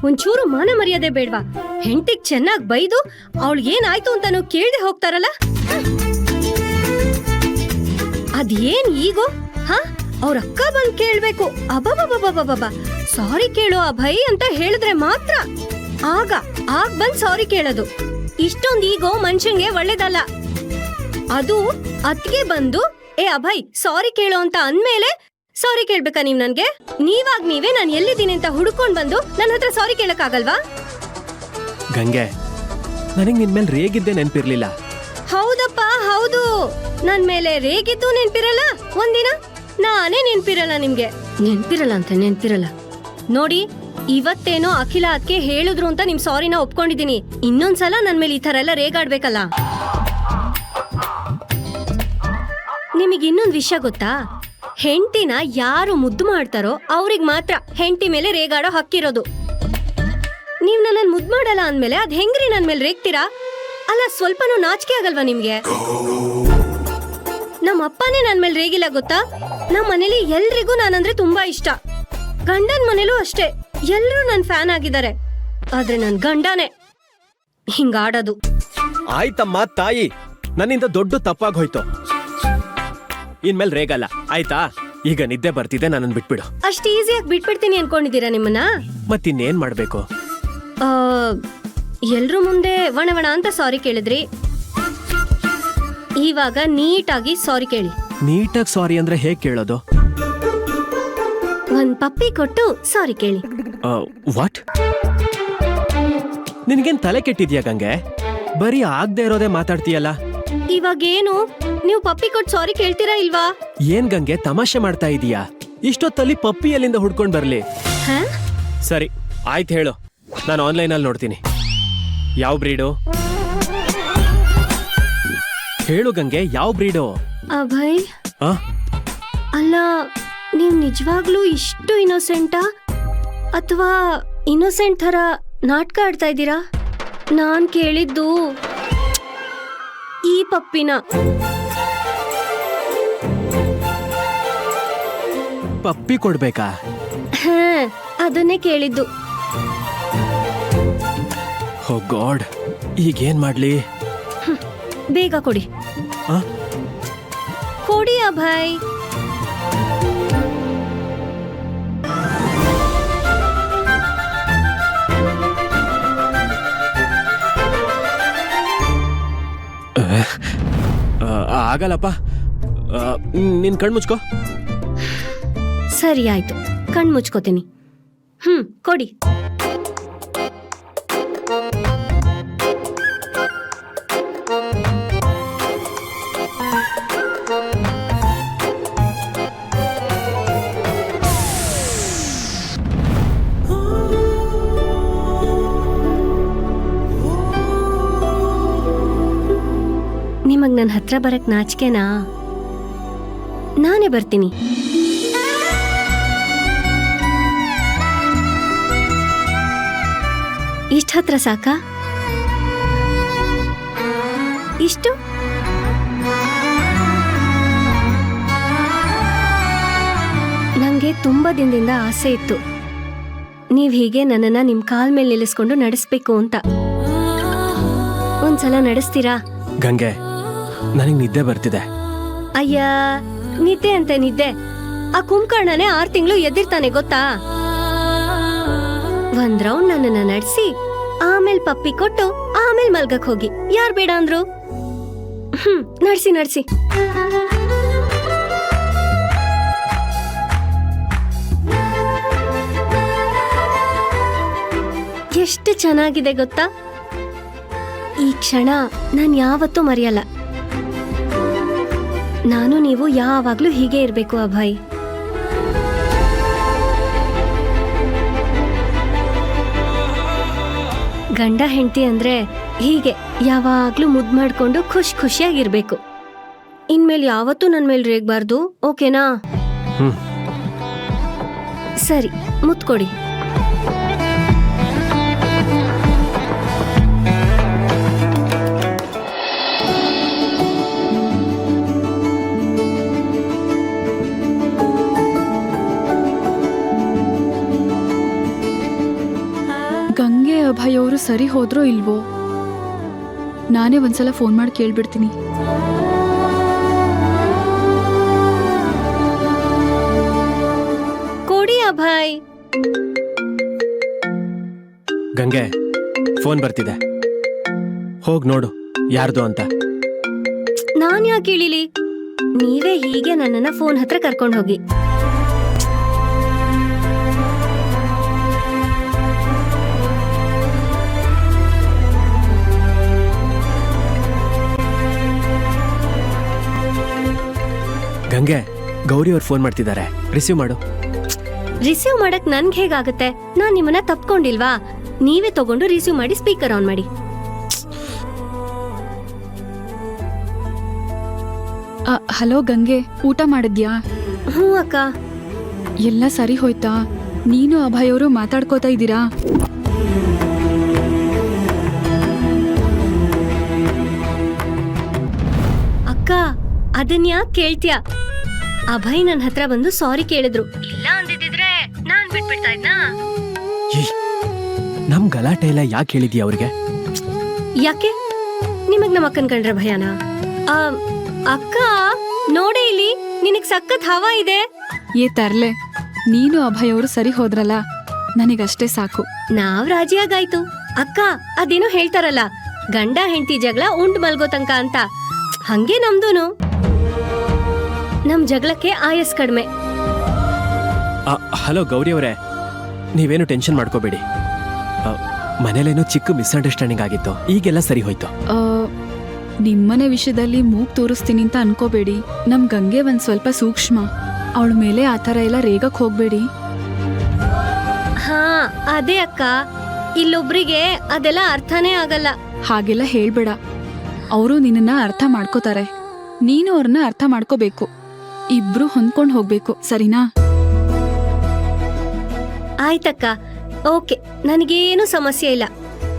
ಒಂಚೂರು ಮಾನ ಮರ್ಯಾದೆ ಬೇಡ್ವಾ? ಹೆಂಡತಿಗ್ ಚೆನ್ನಾಗ್ ಬೈದು ಅವಳಿಗೆ ಏನಾಯ್ತು ಅಂತಾನು ಕೇಳ್ದೆ ಹೋಗ್ತಾರಲ್ಲ. ಅದೇನ್ ಈಗೋ? ಅವ್ರ ಅಕ್ಕ ಬಂದ್ ಕೇಳ್ಬೇಕು. ಅಬಬಬಬಬಬ, ಸಾರಿ ಕೇಳು ಅಭಯ್ ಅಂತ ಹೇಳಿದ್ರೆ ಮಾತ್ರ ಆಗ ಬಂದ್ ಸಾರಿ ಕೇಳೋದು. ಇಷ್ಟೊಂದ್ ಈಗೋ ಮನುಷ್ಯಂಗೆ ಒಳ್ಳೇದಲ್ಲ. ಅದು ಅತ್ಗೆ ಬಂದು ಏ ಅಭಯ್ ಸಾರಿ ಕೇಳು ಅಂತ ಅಂದ್ಮೇಲೆ ಸಾರಿ ಕೇಳ್ಬೇಕಾ ನೀವ್ ನನ್ಗೆ? ನೀವೇ ನಾನು ಎಲ್ಲಿದ್ದೀನಿ ಅಂತ ಹುಡ್ಕೊಂಡ್ ಬಂದು ನನ್ನ ಹತ್ರ ಸಾರಿ ಕೇಳಕ್ ಆಗಲ್ವಾ? ಗಂಗೆ, ನನಗ್ ನಿನ್ ಮೇಲೆ ರೇಗಿದ್ದೆ ನೆನ್ಪಿರ್ಲಿಲ್ಲ. ಹೌದಪ್ಪ ಹೌದು, ನನ್ ಮೇಲೆ ರೇಗಿದ್ದು ನೆನ್ಪಿರಲ್ಲ. ಒಂದಿನ ನಾನೇ ನೆನ್ಪಿರಲ್ಲ ನಿಮ್ಗೆ. ನೆನ್ಪಿರಲ್ಲ ನೋಡಿ, ಇವತ್ತೇನೋ ಅಖಿಲ ಅದಕ್ಕೆ ಹೇಳಿದ್ರು ಅಂತ ನಿಮ್ ಸಾರಿನ ಒಪ್ಕೊಂಡಿದೀನಿ. ಇನ್ನೊಂದ್ಸಲ ನನ್ ಮೇಲೆ ಈ ತರ ಎಲ್ಲ ರೇಗಾಡ್ಬೇಕಲ್ಲ. ನಿಮಗ್ ಇನ್ನೊಂದ್ ವಿಷಯ ಗೊತ್ತಾ? ಹೆಂಡತಿನ ಯಾರು ಮುದ್ದು ಮಾಡ್ತಾರೋ ಅವ್ರಿಗೆ ಮಾತ್ರ ಹೆಂಡತಿ ಮೇಲೆ ರೇಗಾಡೋ ಹಕ್ಕಿರೋದು. ನೀವ್ ನನ್ನ ಮುದ್ದು ಮಾಡಲ್ಲ ಅಂದ್ಮೇಲೆ ಅದ್ ಹೆಂಗ್ರಿ ನನ್ ಮೇಲೆ ರೇಗ್ತೀರಾ? ಅಲ್ಲ, ಸ್ವಲ್ಪನೂ ನಾಚಿಕೆ ಆಗಲ್ವಾ ನಿಮ್ಗೆ? ನಮ್ಮ ಅಪ್ಪನೇ ನನ್ ಮೇಲೆ ರೇಗಿಲ್ಲ ಗೊತ್ತಾ? ನಮ್ಮ ಮನೇಲಿ ಎಲ್ರಿಗೂ ನಾನಂದ್ರೆ ತುಂಬಾ ಇಷ್ಟ. ಗಂಡನ್ ಮನೇಲೂ ಅಷ್ಟೇ, ಎಲ್ರೂ ನನ್ ಫ್ಯಾನ್ ಆಗಿದ್ದಾರೆ. ಆದ್ರೆ ನನ್ ಗಂಡನೇ ಹಿಂಗಾಡೋದು. ಆಯ್ತಮ್ಮ ತಾಯಿ, ನನ್ನಿಂದ ದೊಡ್ಡ ತಪ್ಪಾಗೋಯ್ತು. ಇನ್ಮೇಲೆ ರೇಗಲ್ಲ ಆಯ್ತಾ? ಈಗ ನಿದ್ದೆ ಬರ್ತಿದೆ, ನನ್ನನ್ನು ಬಿಟ್ಬಿಡು. ಅಷ್ಟು ಈಸಿಯಾಗಿ ಬಿಟ್ಬಿಡ್ತೀನಿ ಅನ್ಕೊಂಡಿದ್ದೀರಾ ನಿಮ್ಮನ್ನ? ಮತ್ತಿನ್ನೇನ್ ಮಾಡ್ಬೇಕು? ಎಲ್ರೂ ಮುಂದೆ ವಣ ಅಂತ ಸಾರಿ ಕೇಳಿದ್ರಿ. ಇವಾಗ ನೀಟಾಗಿ ಸಾರಿ ಕೇಳಿ. ನೀಟಾಗಿ ಸಾರಿ ಅಂದ್ರೆ ಹೇಗ್ ಕೇಳೋದು? ಒಂದ್ ಪಪ್ಪಿ ಕೊಟ್ಟು ಸಾರಿ ಕೇಳಿ. ವಾಟ್? ನಿನ್ಗೇನ್ ತಲೆ ಕೆಟ್ಟಿದ್ಯಾ ಗಂಗೆ? ಬರೀ ಆಗದೆ ಇರೋದೇ ಮಾತಾಡ್ತೀಯಲ್ಲ. ಇವಾಗೇನು ನೀವು ಪಪ್ಪಿ ಕೊಟ್ಟು ಸಾರಿ ಕೇಳ್ತೀರಾ ಇಲ್ವಾ? ಏನ್ ಗಂಗೆ ತಮಾಷೆ ಮಾಡ್ತಾ ಇದೀಯಾ? ಇಷ್ಟೊತ್ತಲ್ಲಿ ಪಪ್ಪಿ ಎಲ್ಲಿಂದ ಹುಡ್ಕೊಂಡ್ ಬರ್ಲಿ? ಸರಿ ಆಯ್ತು, ಹೇಳು, ನಾನು ಆನ್ಲೈನ್ ಅಲ್ಲಿ ನೋಡ್ತೀನಿ. ಯಾವ ಬ್ರೀಡು? ಹೇಳು ಗಂಗೆ, ಯಾವ ಬ್ರೀಡು? ಅಭಯ್, ಅಲ್ಲ, ನೀವ್ ನಿಜವಾಗ್ಲೂ ಇಷ್ಟು ಇನ್ನೋಸೆಂಟಾ ಅಥವಾ ಇನ್ನೋಸೆಂಟ್ ತರ ನಾಟಕ ಆಡ್ತಾ ಇದ್ದೀರಾ? ನಾನ್ ಕೇಳಿದ್ದು ಈ ಪಪ್ಪಿನ. ಪಪ್ಪಿ ಕೊಡ್ಬೇಕಾ? ಅದನ್ನೇ ಕೇಳಿದ್ದು. ಓ ಗಾಡ್, ಈಗೇನ್ ಮಾಡ್ಲಿ? ಬೇಗ ಕೊಡಿ. ಕೊಡಿ ಅಭಯ್. ಆಗಲ್ಲಪ್ಪ, ನಿನ್ ಕಣ್ ಮುಚ್ಕೋ. ಸರಿ ಆಯ್ತು, ಕಣ್ ಮುಚ್ಕೋತೀನಿ. ಕೊಡಿ. ನಿಮಗ್ ನನ್ನ ಹತ್ರ ಬರಕ್ ನಾಚಿಕೆನಾ? ನಾನೇ ಬರ್ತೀನಿ. ಇಷ್ಟ ಹತ್ರ ಸಾಕಾ? ಇಷ್ಟು? ನಂಗೆ ತುಂಬಾ ದಿನದಿಂದ ಆಸೆ ಇತ್ತು, ನೀವ್ ಹೀಗೆ ನನ್ನನ್ನ ನಿಮ್ ಕಾಲ್ ಮೇಲೆ ನಿಲ್ಲಿಸ್ಕೊಂಡು ನಡೆಸ್ಬೇಕು ಅಂತ. ಒಂದ್ಸಲ ನಡೆಸ್ತೀರಾ? ಗಂಗೆ, ನನಗ್ ನಿದ್ದೆ ಬರ್ತಿದೆ. ಅಯ್ಯ, ನಿದ್ದೆ ಅಂತ ನಿದ್ದೆ. ಆ ಕುಂಭಕರ್ಣನೇ 6 ತಿಂಗಳು ಎದ್ದಿರ್ತಾನೆ ಗೊತ್ತಾ? ಒಂದ್ ರೌಂಡ್ ನನ್ನನ್ನ ನಡೆಸಿ ಆಮೇಲೆ ಪಪ್ಪಿ ಕೊಟ್ಟು ಆಮೇಲೆ ಮಲ್ಗಕ್ ಹೋಗಿ. ಯಾರ್ ಬೇಡ ಅಂದ್ರು? ನಡ್ಸಿ. ಎಷ್ಟು ಚೆನ್ನಾಗಿದೆ ಗೊತ್ತಾ? ಈ ಕ್ಷಣ ನಾನ್ ಯಾವತ್ತೂ ಮರೆಯಲ್ಲ. ನಾನು ನೀವು ಯಾವಾಗ್ಲೂ ಹೀಗೆ ಇರ್ಬೇಕು ಅಭಯ್. ಗಂಡ ಹೆಂಡತಿ ಅಂದ್ರೆ ಹೀಗೆ ಯಾವಾಗ್ಲೂ ಮುದ್ದು ಮಾಡ್ಕೊಂಡು ಖುಷಿಯಾಗಿರ್ಬೇಕು. ಇನ್ಮೇಲೆ ಯಾವತ್ತೂ ನನ್ ಮೇಲೆ ರೇಗ್ಬಾರ್ದು, ಓಕೆನಾ? ಸರಿ, ಮುತ್ಕೊಡಿ. ಅಭಯ್ ಅವರು ಸರಿ ಹೋದ್ರೋ ಇಲ್ವೋ ನಾನೇ ಒಂದ್ಸಲ ಫೋನ್ ಮಾಡಿ ಕೇಳ್ಬಿಡ್ತೀನಿ. ಕೊಡಿ ಅಭಯ್. ಗಂಗೆ ಫೋನ್ ಬರ್ತಿದೆ, ಹೋಗ್ ನೋಡು ಯಾರ್ದು ಅಂತ. ನಾನ್ ಯಾಕೆ ಇಳಿಲಿ? ನೀವೇ ಹೀಗೆ ನನ್ನನ್ನ ಫೋನ್ ಹತ್ರ ಕರ್ಕೊಂಡು ಹೋಗಿ. ಗಂಗೆ, ಗೌರಿ ಅವ್ರು ಫೋನ್ ಮಾಡ್ತಿದ್ದಾರೆ, ರಿಸೀವ್ ಮಾಡು. ರಿಸೀವ್ ಮಾಡಕ್ ನನ್ಗೆ ಹೇಗಾಗತ್ತೆ? ನಾನ್ ನಿಮ್ಮನ್ನ ತಪ್ಕೊಂಡಿಲ್ವಾ? ನೀವೇ ತಗೊಂಡು ರಿಸೀವ್ ಮಾಡಿ ಸ್ಪೀಕರ್ ಆನ್ ಮಾಡಿ. ಹಲೋ ಗಂಗೆ, ಊಟ ಮಾಡಿದ್ಯಾ? ಹ್ಞೂ ಅಕ್ಕ. ಎಲ್ಲ ಸರಿ ಹೋಯ್ತಾ? ನೀನು ಅಭಯ್ ಅವರು ಮಾತಾಡ್ಕೋತಾ ಇದ್ದೀರಾ? ಅಕ್ಕ, ಅದನ್ ಯಾಕೆ ಕೇಳ್ತ್ಯಾ? ಅಭಯ್ ನನ್ ಹತ್ರ ಬಂದು ಸಾರಿ ಕೇಳಿದ್ರು. ಇಲ್ಲ ಅಂದಿದ್ರೆ ನಾನ್ ಬಿಟ್ಬಿಡ್ತಾ ಇದ್ನಾ? ನಮ್ ಗಲಾಟೆ ಎಲ್ಲ ಯಾಕೆ ಹೇಳಿದ್ಯಾ ಅವ್ರಿಗೆ? ಯಾಕೆ? ನಿಮಗ್ ನಮ್ಮ ಅಕ್ಕನ್ ಕಂಡ್ರೆ ಭಯನಾ? ಅಕ್ಕ ನೋಡೆ ಇಲ್ಲಿ, ನಿನಗ್ ಸಖತ್ ಹವಾ ಇದೆ. ಏ ತರ್ಲೆ, ನೀನು ಅಭಯ್ ಅವರು ಸರಿ ಹೋದ್ರಲ್ಲ, ನನಗಷ್ಟೇ ಸಾಕು. ನಾವ್ ರಾಜಿಯಾಗಾಯ್ತು. ಅಕ್ಕ, ಅದೇನೋ ಹೇಳ್ತಾರಲ್ಲ, ಗಂಡ ಹೆಂಡತಿ ಜಗಳ ಉಂಡ್ ಮಲ್ಗೋ ತನಕ ಅಂತ. ಹಂಗೆ ನಮ್ದೂನು. ನಮ್ ಜಗಳಕ್ಕೆ ಆಯಸ್ ಕಡಿಮೆ. ಹಲೋ ಗೌರಿ ಅವರೇ, ನೀವೇನು ಟೆನ್ಷನ್ ಮಾಡ್ಕೋಬೇಡಿ. ಮನೇಲೇನೋ ಚಿಕ್ಕ ಮಿಸ್ಅಂಡರ್ಸ್ಟ್ಯಾಂಡಿಂಗ್ ಆಗಿತ್ತು, ಈಗೆಲ್ಲ ಸರಿ ಹೋಯ್ತು. ನಿಮ್ಮನೆ ವಿಷಯದಲ್ಲಿ ಮೂಗ್ ತೋರಿಸ್ತೀನಿ ಅಂತ ಅನ್ಕೋಬೇಡಿ. ನಮ್ ಗಂಗೆ ಒಂದ್ ಸ್ವಲ್ಪ ಸೂಕ್ಷ್ಮ, ಅವಳ ಮೇಲೆ ಆ ಥರ ಎಲ್ಲ ರೇಗಕ್ ಹೋಗ್ಬೇಡಿ. ಹಾ ಅದೇ ಅಕ್ಕ, ಇಲ್ಲೊಬ್ರಿಗೆ ಅದೆಲ್ಲ ಅರ್ಥನೇ ಆಗಲ್ಲ. ಹಾಗೆಲ್ಲ ಹೇಳ್ಬೇಡ, ಅವರು ನಿನ್ನನ್ನ ಅರ್ಥ ಮಾಡ್ಕೋತಾರೆ, ನೀನು ಅವ್ರನ್ನ ಅರ್ಥ ಮಾಡ್ಕೋಬೇಕು. ಇಬ್ರು ಹೊಂದ್ಕೊಂಡ್ ಹೋಗ್ಬೇಕು, ಸರಿನಾ? ಆಯ್ತಕ್ಕ, ಓಕೆ, ನನಗೇನು ಸಮಸ್ಯೆ ಇಲ್ಲ.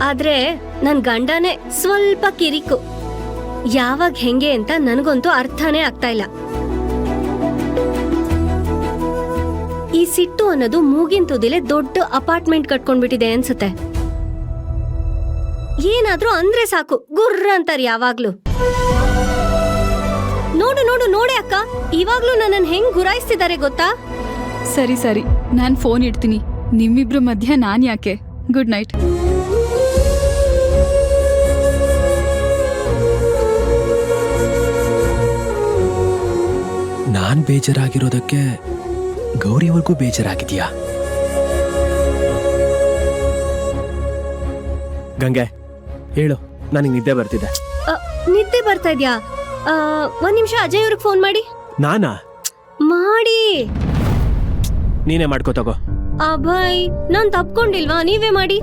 ಆದ್ರೆ ನನ್ ಗಂಡನೇ ಸ್ವಲ್ಪ ಕಿರಿಕು. ಯಾವಾಗ ಹೆಂಗೆ ಅಂತ ನನಗಂತೂ ಅರ್ಥನೇ ಆಗ್ತಾ ಇಲ್ಲ. ಈ ಸಿಟ್ಟು ಅನ್ನೋದು ಮೂಗಿನ ತುದಿಲೆ ದೊಡ್ಡ ಅಪಾರ್ಟ್ಮೆಂಟ್ ಕಟ್ಕೊಂಡ್ಬಿಟ್ಟಿದೆ ಅನ್ಸುತ್ತೆ. ಏನಾದ್ರೂ ಅಂದ್ರೆ ಸಾಕು ಗುರ್ರ ಅಂತಾರೆ ಯಾವಾಗ್ಲೂ. ನೋಡು ನೋಡು ನೋಡೆ ಅಕ್ಕ, ಇವಾಗ್ಲೂ ನನ್ನನ್ ಹೆಂಗ್ ಗುರಾಯಿಸ್ತಿದ್ದಾರೆ ಗೊತ್ತಾ? ಸರಿ ಸರಿ, ನಾನ್ ಫೋನ್ ಇಡ್ತೀನಿ. ನಿಮ್ಮಿಬ್ರು ಮಧ್ಯ ನಾನ್ ಯಾಕೆ? Good night. ನಾನ್ ಬೇಜಾರಾಗಿರೋದಕ್ಕೆ ಗೌರಿವರೆಗೂ ಬೇಜಾರಾಗಿದ್ಯಾ? ಗಂಗೆ ಹೇಳು, ನನಗೆ ನಿದ್ದೆ ಬರ್ತಿದೆ. ನಿದ್ದೆ ಬರ್ತಾ ಇದ್ಯಾ? ಒಂದ್ ನಿಮಿಷ ಅಜಯ್ ಅವ್ರಿಗೆ ಫೋನ್ ಮಾಡಿ. ನಾನಾ? ಮಾಡಿ. ನೀನೇ ಮಾಡ್ಕೋ ತಗೋ. ಅಭಯ್, ನಾನ್ ತಪ್ಕೊಂಡಿಲ್ವಾ? ನೀವೇ ಮಾಡಿ.